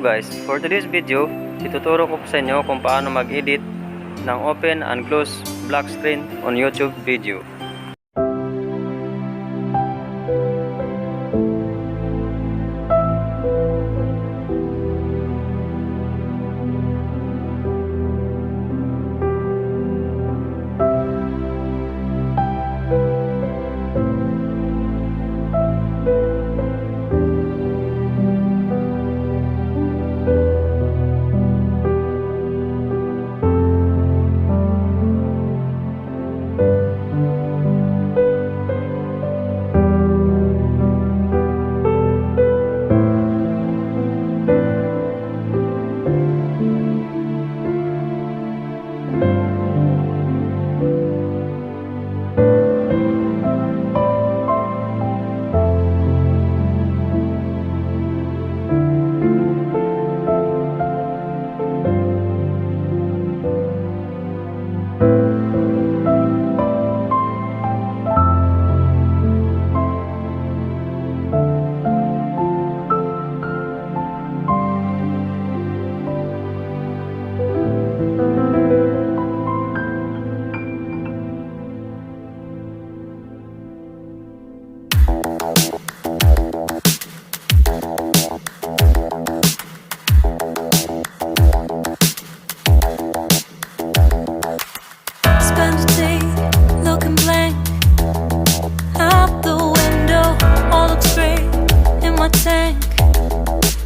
Hello guys, for today's video, ituturo ko sa inyo kung paano mag-edit ng open and close black screen on YouTube video.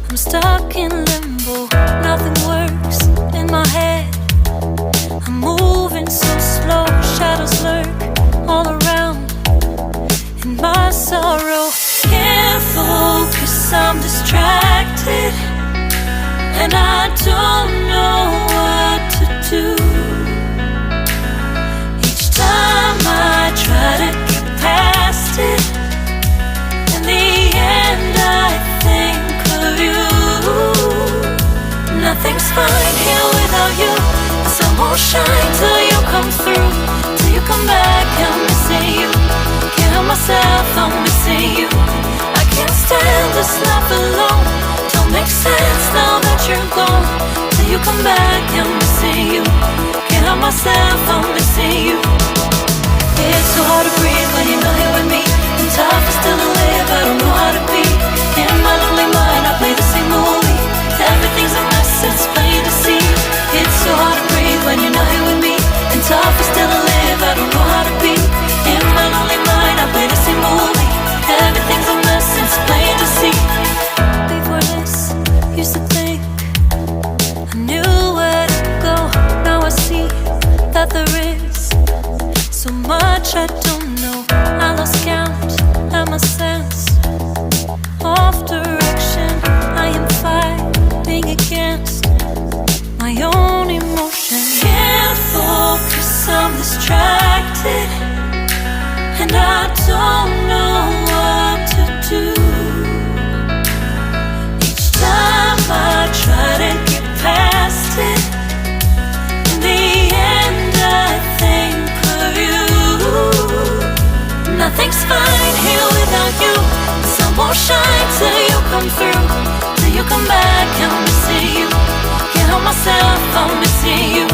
I'm stuck in limbo, nothing works in my head. I'm moving so slow, shadows lurk all around. In my sorrow, can't focus, I'm distracted, and I don't know what to do. Each time I try to get past it, in the end I think of you. Nothing's fine here without you. The sun won't shine till you come through. Till you come back, I'm missing you. Can't help myself, I'm missing you. I can't stand this life alone. Don't make sense now that you're gone. Till you come back, I'm missing you. Can't help myself, I'm missing you. It's so hard to breathe when you're not here with me. And tough is still to live, I don't know how to be. In my lonely mind, I play the same movie. Everything's a mess, it's plain to see. It's so hard to breathe when you're not here with me. And tough is still to live, I don't know how to be. In my lonely mind, I play the same movie. Everything's a mess, it's plain to see. Before this, used to think I knew where to go. Now I see that there is so much I don't know. I lost count and my sense of direction. I am fighting against my own emotion. Can't focus, I'm distracted, and I don't know what to do. Each time I try to get past it, in the end I think of you. Nothing's fine here without you. The sun won't shine till you come through. Till you come back, I'm missing you. Can't help myself, I'm missing you.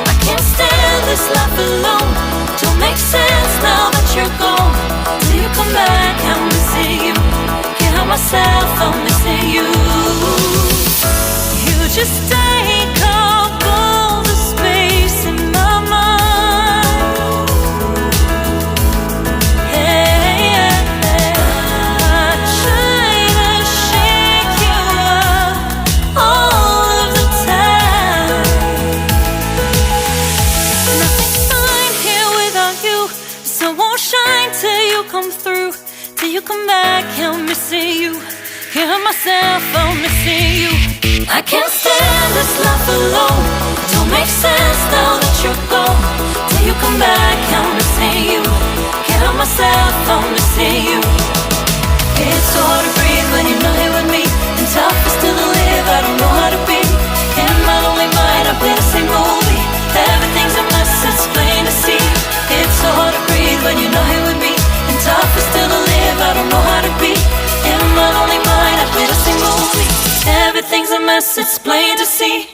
I can't stand this life alone. Don't make sense now that you're gone. Till you come back, I'm missing you. Can't help myself, I'm missing you. You just take up all the space in my mind. I try to shake you up all of the time. Nothing's fine here without you. The sun won't shine till you come through. Till you come back, I'm missing you. Can't help myself, I'm missing you. I can't stand this life alone. Don't make sense now that you're gone. Till you come back, I'm missing you. Can't help myself, I'm missing you. It's so hard to breathe when you're not here with me. And tough is still to live, I don't know how to be. In my lonely mind, I play the same movie. Everything's a mess, it's plain to see. It's so hard to breathe when you're not here with me. And tough is still to live, I don't know how to be. In my lonely mind, I play the same movie. Everything's a mess, it's plain to see.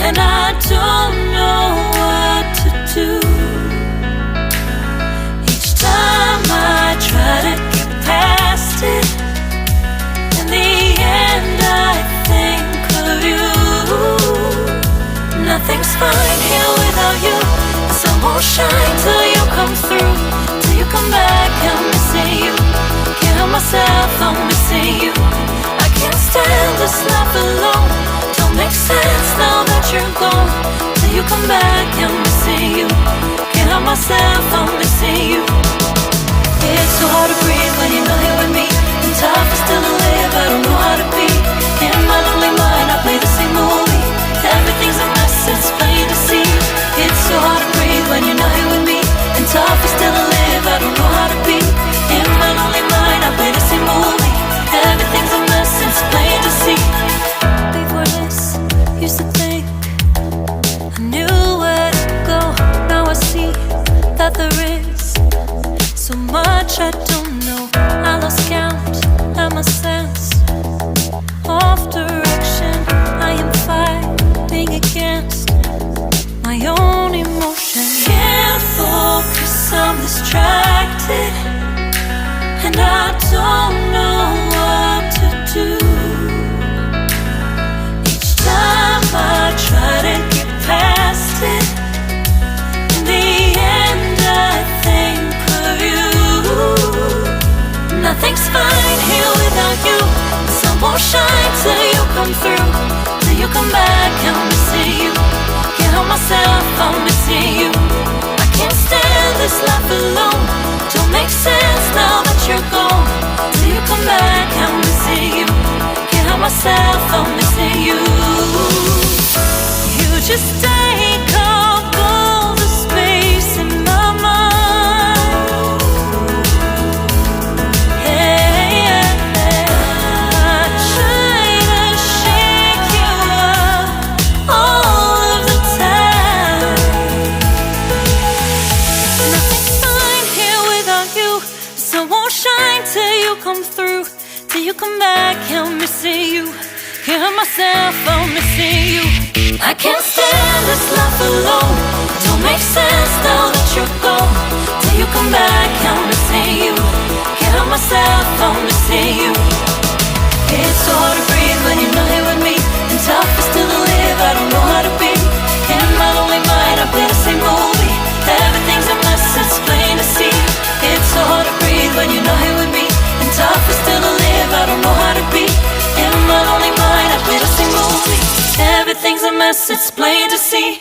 And I don't know what to do. Each time I try to get past it, in the end I think of you. Nothing's fine here without you. The sun won't shine till you come through. Till you come back, I'm missing you. Can't help myself, I'm missing you. I can't stand this life alone. Don't make sense now that you're gone. Till you come back, I'm missing you. Can't help myself, I'm missing you. It's so hard to breathe when you're not here with me. And tough is still to live, I don't know how to be. In my lonely mind, I play the same movie. Everything's a mess, it's plain to see. It's so hard to breathe when you're not here with me. And tough is still to live, I don't know how to be. In my lonely mind, I play the same movie. Everything's a mess, it's plain to see. Before this, used to think I knew where to go. Now I see that there is so much I don't know. I lost count and my sense of direction. I am fighting against my own emotion. Can't focus, I'm distracted, and I don't know what to do. Each time I try to get past it, won't shine till you come through, till you come back. I'm missing you. Can't help myself, I'm missing you. I can't stand this life alone. Don't make sense now that you're gone. Till you come back, I'm missing you. Can't help myself, I'm missing you. You just take up all the space in my mind. Hey, I try to shake you up all of the time. Nothing's fine here without you. The sun won't shine till you come through, till you come back. I'm missing you. Can't help myself, I'm missing you. I can't stand this life alone. Don't make sense now that you're gone. Till you come back, I'm missing you. Can't help myself, I'm missing you. It's so hard to breathe when you're not here with me, and tough is still to live, I don't know how to be. In my lonely mind, I play the same movie. Everything's a mess, it's plain to see. It's so hard to breathe when you're not here with me, and tough is still to live, I don't know how to be. In my lonely mind, I play the same movie. Everything's a mess, it's plain to see.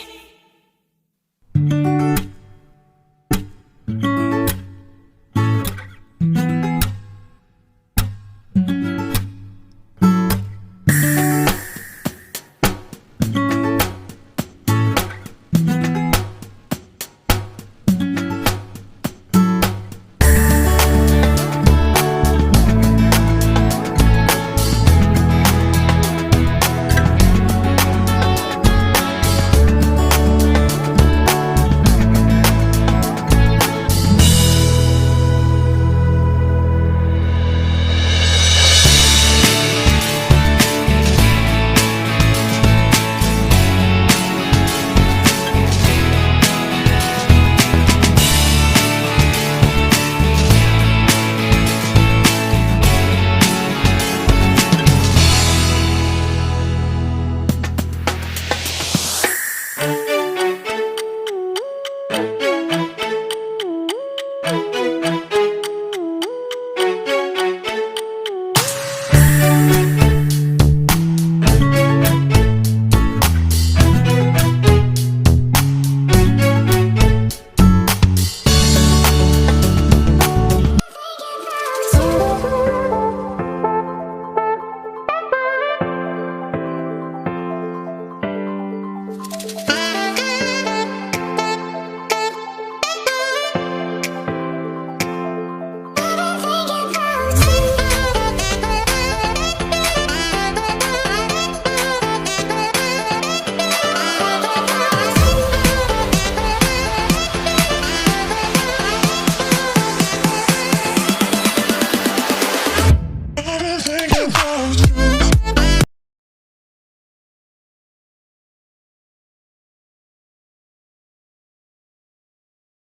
Think about